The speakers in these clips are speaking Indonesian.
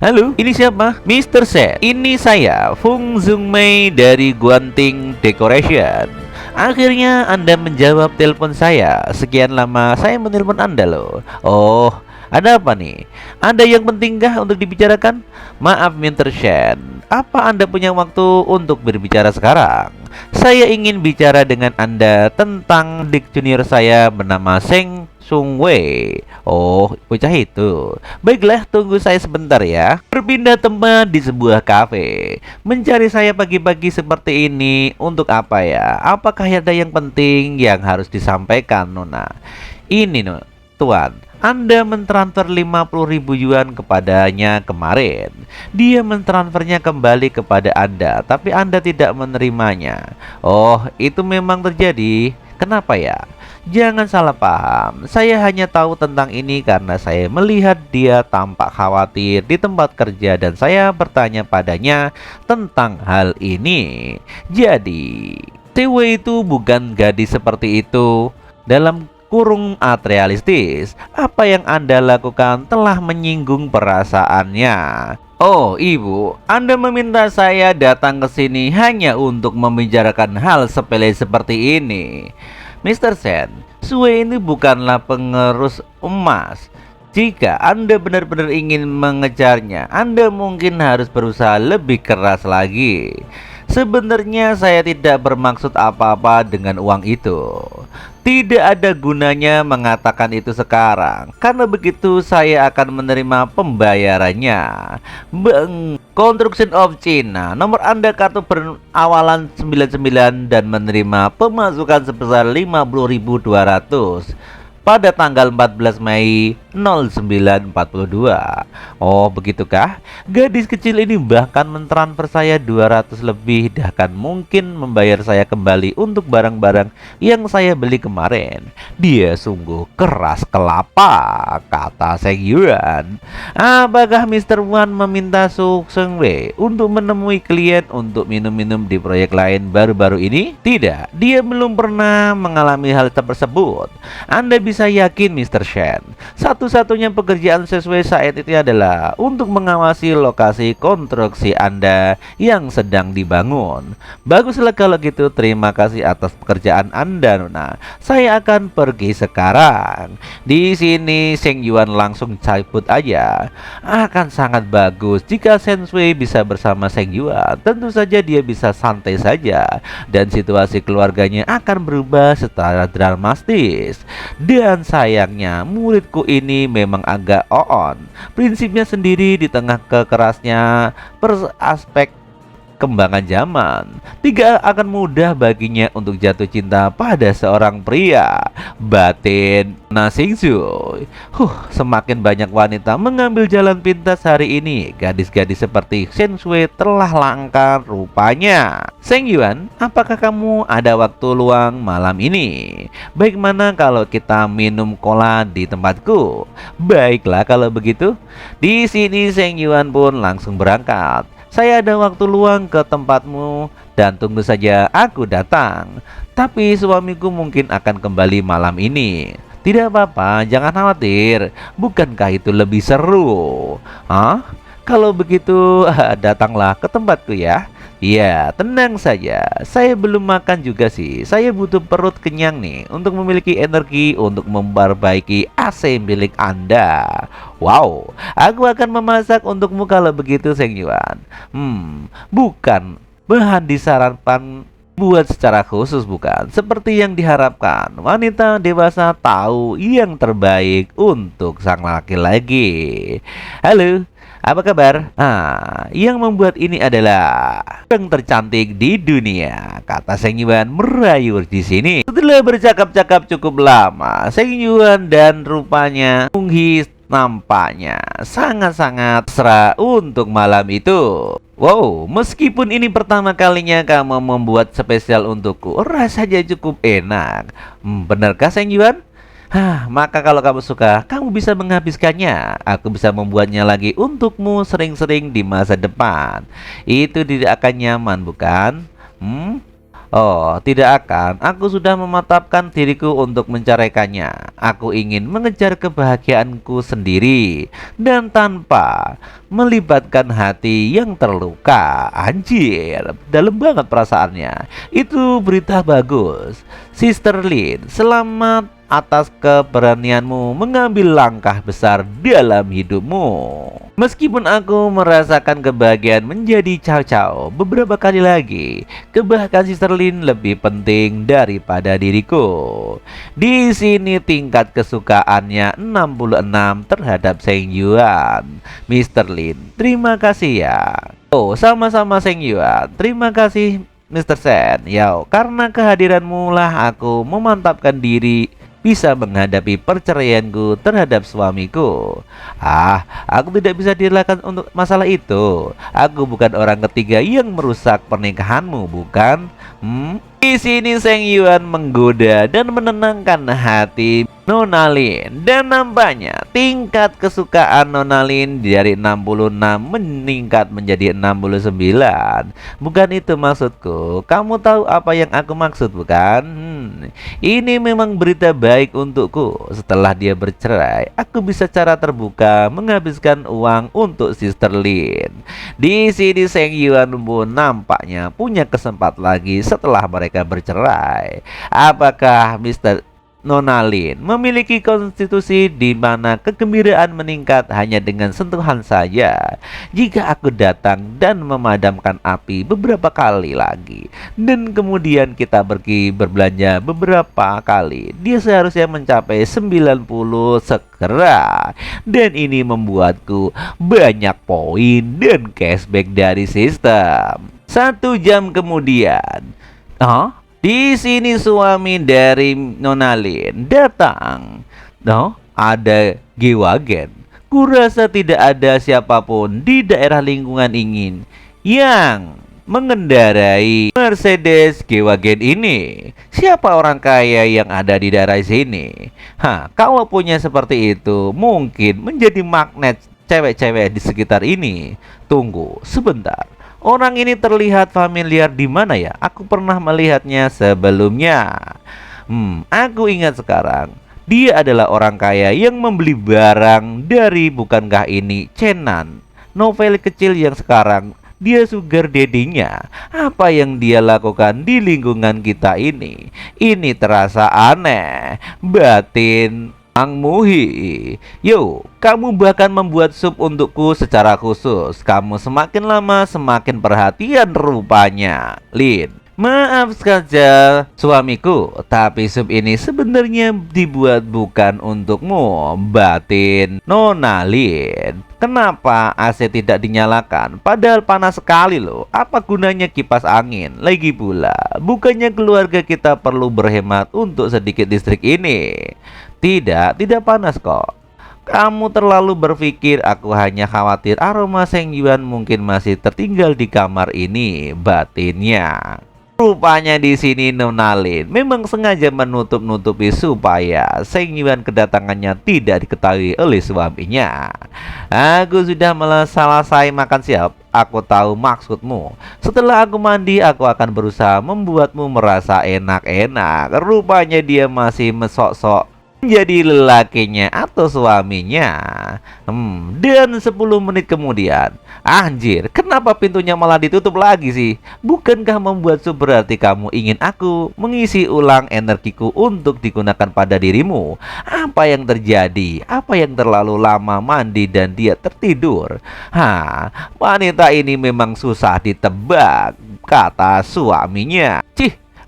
Halo, ini siapa? Mr. Set. Ini saya, Fung Zhongmei dari Guanting Decoration. Akhirnya Anda menjawab telepon saya. Sekian lama saya menelpon Anda loh. Oh, ada apa nih? Ada yang pentingkah untuk dibicarakan? Maaf Mr. Shen, apa Anda punya waktu untuk berbicara sekarang? Saya ingin bicara dengan Anda tentang dik junior saya bernama Seng Sung Wei. Oh, bocah itu. Baiklah, tunggu saya sebentar ya. Berpindah tempat di sebuah kafe. Mencari saya pagi-pagi seperti ini untuk apa ya? Apakah ada yang penting yang harus disampaikan, Nona? Ini, Nona, Tuan. Anda mentransfer 50.000 yuan kepadanya kemarin. Dia mentransfernya kembali kepada Anda, tapi Anda tidak menerimanya. Oh, itu memang terjadi. Kenapa ya? Jangan salah paham, saya hanya tahu tentang ini karena saya melihat dia tampak khawatir di tempat kerja dan saya bertanya padanya tentang hal ini. Jadi, Tewe itu bukan gadis seperti itu. Dalam kurung realistis, apa yang Anda lakukan telah menyinggung perasaannya. Oh, Ibu, Anda meminta saya datang ke sini hanya untuk membicarakan hal sepele seperti ini. Mr. Sen, Sue ini bukanlah pengerus emas. Jika Anda benar-benar ingin mengejarnya, Anda mungkin harus berusaha lebih keras lagi. Sebenarnya saya tidak bermaksud apa-apa dengan uang itu. Tidak ada gunanya mengatakan itu sekarang, karena begitu saya akan menerima pembayarannya. Bang, Construction of China, nomor Anda kartu berawalan 99 dan menerima pemasukan sebesar 50.200 pada tanggal 14 Mei 0942. Oh, begitukah? Gadis kecil ini bahkan mentransfer saya 200 lebih, bahkan mungkin membayar saya kembali untuk barang-barang yang saya beli kemarin. Dia sungguh keras kelapa, kata Seng Yuan. Apakah Mr. Wan meminta Su Seng Wei untuk menemui klien untuk minum-minum di proyek lain baru-baru ini? Tidak, dia belum pernah mengalami hal tersebut. Anda bisa yakin Mr. Shen, satu-satunya pekerjaan sesuai saat itu adalah untuk mengawasi lokasi konstruksi Anda yang sedang dibangun. Baguslah kalau gitu, terima kasih atas pekerjaan Anda, Nona. Saya akan pergi sekarang. Di sini Seng Yuan langsung cabut aja. Akan sangat bagus jika Sensui bisa bersama Seng Yuan. Tentu saja dia bisa santai saja dan situasi keluarganya akan berubah secara dramatis. Dan sayangnya muridku ini memang agak on. Prinsipnya sendiri di tengah kekerasnya aspek kembangan zaman, tidak akan mudah baginya untuk jatuh cinta pada seorang pria. Batin Nasingsu. Semakin banyak wanita mengambil jalan pintas hari ini. Gadis-gadis seperti Shen Shui telah langka rupanya. Seng Yuan, apakah kamu ada waktu luang malam ini? Bagaimana kalau kita minum cola di tempatku? Baiklah kalau begitu. Di sini Seng Yuan pun langsung berangkat. Saya ada waktu luang ke tempatmu dan tunggu saja aku datang. Tapi suamiku mungkin akan kembali malam ini. Tidak apa-apa, jangan khawatir. Bukankah itu lebih seru? Hah? Kalau begitu, datanglah ke tempatku ya. Ya, tenang saja. Saya belum makan juga sih. Saya butuh perut kenyang nih untuk memiliki energi untuk memperbaiki AC milik Anda. Wow, aku akan memasak untukmu kalau begitu, Seng Yuan. Bukan bahan disarankan buat secara khusus, bukan seperti yang diharapkan. Wanita dewasa tahu yang terbaik untuk sang laki-laki. Halo, apa kabar? Yang membuat ini adalah yang tercantik di dunia, kata Seng Yuan merayu di sini. Setelah bercakap-cakap cukup lama, Seng Yuan dan rupanya Unghi nampaknya sangat-sangat mesra untuk malam itu. Wow, meskipun ini pertama kalinya kamu membuat spesial untukku, rasanya cukup enak. Benarkah Seng Yuan? Maka kalau kamu suka, kamu bisa menghabiskannya. Aku bisa membuatnya lagi untukmu sering-sering di masa depan. Itu tidak akan nyaman, bukan? Oh, tidak akan. Aku sudah mematapkan diriku untuk menceraikannya. Aku ingin mengejar kebahagiaanku sendiri dan tanpa melibatkan hati yang terluka. Anjir, dalam banget perasaannya. Itu berita bagus. Sister Lin, selamat atas keberanianmu mengambil langkah besar dalam hidupmu. Meskipun aku merasakan kebahagiaan menjadi caw-caw beberapa kali lagi, kebahagiaan Sister Lin lebih penting daripada diriku. Di sini tingkat kesukaannya 66 terhadap Seng Yuan. Mister Lin, terima kasih ya. Oh, sama-sama Seng Yuan. Terima kasih Mr. Sen. Yo, karena kehadiranmu lah aku memantapkan diri bisa menghadapi perceraianku terhadap suamiku. Aku tidak bisa direlakan untuk masalah itu. Aku bukan orang ketiga yang merusak pernikahanmu, bukan? Di sini Seng Yuan menggoda dan menenangkan hati Nona Lin, dan nampaknya tingkat kesukaan Nona Lin dari 66 meningkat menjadi 69. Bukan itu maksudku. Kamu tahu apa yang aku maksud, bukan? Ini memang berita baik untukku. Setelah dia bercerai, aku bisa secara terbuka menghabiskan uang untuk Sister Lin. Di sini Seng Yuan pun nampaknya punya kesempatan lagi setelah mereka bercerai. Apakah Mr. Nona Lin memiliki konstitusi di mana kegembiraan meningkat hanya dengan sentuhan saja? Jika aku datang dan memadamkan api beberapa kali lagi, dan kemudian kita pergi berbelanja beberapa kali, dia seharusnya mencapai 90 segera. Dan ini membuatku banyak poin dan cashback dari sistem. 1 jam kemudian, di sini suami dari Nona Lin datang. Ada G-Wagen. Kurasa tidak ada siapapun di daerah lingkungan ingin yang mengendarai Mercedes G-Wagen ini. Siapa orang kaya yang ada di daerah sini? Kalau punya seperti itu, mungkin menjadi magnet cewek-cewek di sekitar ini. Tunggu sebentar. Orang ini terlihat familiar di mana ya? Aku pernah melihatnya sebelumnya. Aku ingat sekarang. Dia adalah orang kaya yang membeli barang dari, bukankah ini Chenan, novel kecil yang sekarang dia sugar daddy-nya. Apa yang dia lakukan di lingkungan kita ini? Ini terasa aneh. Batin Ang Muhi. Yo, kamu bahkan membuat sup untukku secara khusus. Kamu semakin lama semakin perhatian rupanya, Lin. Maaf saja suamiku, tapi sup ini sebenarnya dibuat bukan untukmu, batin Nona Lin. Kenapa AC tidak dinyalakan? Padahal panas sekali loh. Apa gunanya kipas angin? Lagi pula, bukannya keluarga kita perlu berhemat untuk sedikit listrik ini? Tidak panas kok. Kamu terlalu berpikir. Aku hanya khawatir aroma Seng Yuan mungkin masih tertinggal di kamar ini, batinnya. Rupanya di sini Nona Lin memang sengaja menutup-nutupi supaya Seng Yuan kedatangannya tidak diketahui oleh suaminya. Aku sudah selesai makan siap. Aku tahu maksudmu. Setelah aku mandi, aku akan berusaha membuatmu merasa enak-enak. Rupanya dia masih mesok-sok menjadi lelakinya atau suaminya. Dan 10 menit kemudian, anjir, kenapa pintunya malah ditutup lagi sih? Bukankah membuat sup berarti kamu ingin aku mengisi ulang energiku untuk digunakan pada dirimu? Apa yang terjadi? Apa yang terlalu lama mandi dan dia tertidur? Wanita ini memang susah ditebak, kata suaminya.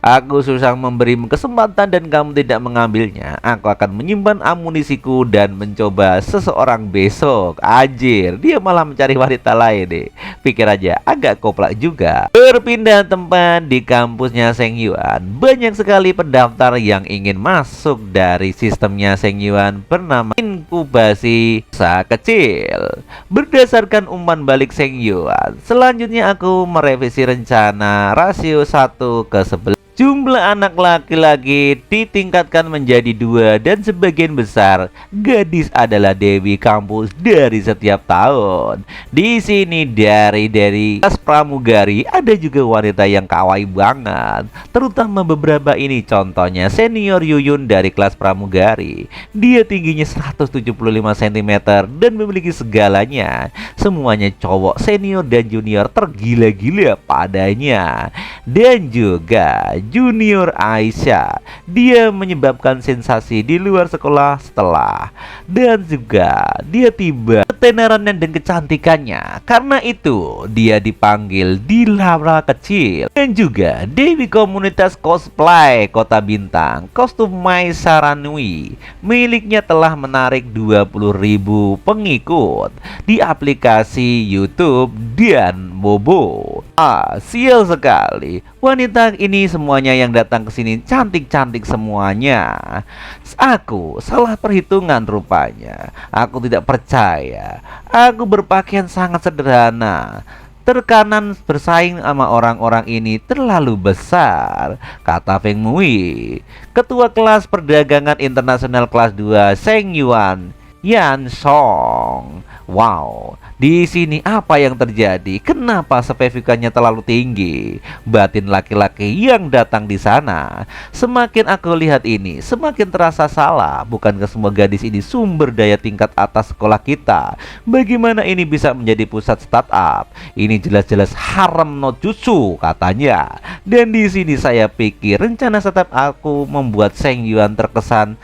Aku susah memberimu kesempatan dan kamu tidak mengambilnya. Aku akan menyimpan amunisiku dan mencoba seseorang besok. Anjir, dia malah mencari wanita lain deh. Pikir aja, agak koplak juga. Berpindah tempat di kampusnya Seng Yuan, banyak sekali pendaftar yang ingin masuk dari sistemnya Seng Yuan bernama inkubasi usaha kecil. Berdasarkan umpan balik Seng Yuan, selanjutnya aku merevisi rencana rasio 1:11. Jumlah anak laki-laki ditingkatkan menjadi 2 dan sebagian besar gadis adalah dewi kampus dari setiap tahun. Di sini dari kelas pramugari ada juga wanita yang kawaii banget, terutama beberapa ini contohnya senior Yuyun dari kelas pramugari. Dia tingginya 175 cm dan memiliki segalanya. Semuanya cowok senior dan junior tergila-gila padanya. Dan juga junior Aisyah, dia menyebabkan sensasi di luar sekolah setelah dan juga dia tiba ketenarannya dan kecantikannya. Karena itu dia dipanggil di Laura kecil. Dan juga Dewi komunitas cosplay Kota Bintang, kostum Mai Saranui miliknya telah menarik 20.000 pengikut di aplikasi YouTube dan Bobo. Sial sekali. Wanita ini semuanya yang datang ke sini cantik-cantik semuanya. Aku salah perhitungan rupanya. Aku tidak percaya. Aku berpakaian sangat sederhana. Tekanan bersaing sama orang-orang ini terlalu besar, kata Feng Mui. Ketua kelas perdagangan internasional kelas 2 Seng Yuan Yan Song. Wow, di sini apa yang terjadi? Kenapa spesifikasinya terlalu tinggi? Batin laki-laki yang datang di sana. Semakin aku lihat ini, semakin terasa salah. Bukankah semua gadis ini sumber daya tingkat atas sekolah kita? Bagaimana ini bisa menjadi pusat startup? Ini jelas-jelas haram no jutsu katanya. Dan di sini saya pikir rencana startup aku membuat Seng Yuan terkesan.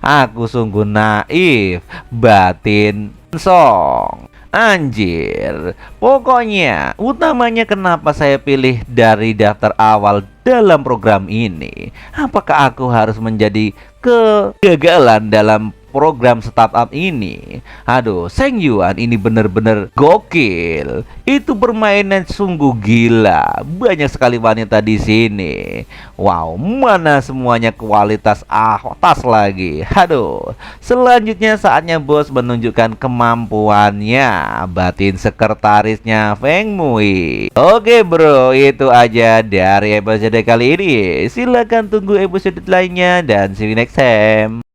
Aku sungguh naif. Batin Song, anjir. Pokoknya utamanya kenapa saya pilih dari daftar awal dalam program ini. Apakah aku harus menjadi kegagalan dalam program startup ini? Aduh, Seng Yuan ini bener-bener gokil. Itu permainan sungguh gila. Banyak sekali wanita di sini. Wow, mana semuanya kualitas atas lagi. Aduh, selanjutnya saatnya bos menunjukkan kemampuannya. Batin sekretarisnya Feng Mui. Oke bro, itu aja dari episode kali ini. Silahkan tunggu episode lainnya dan see you next time.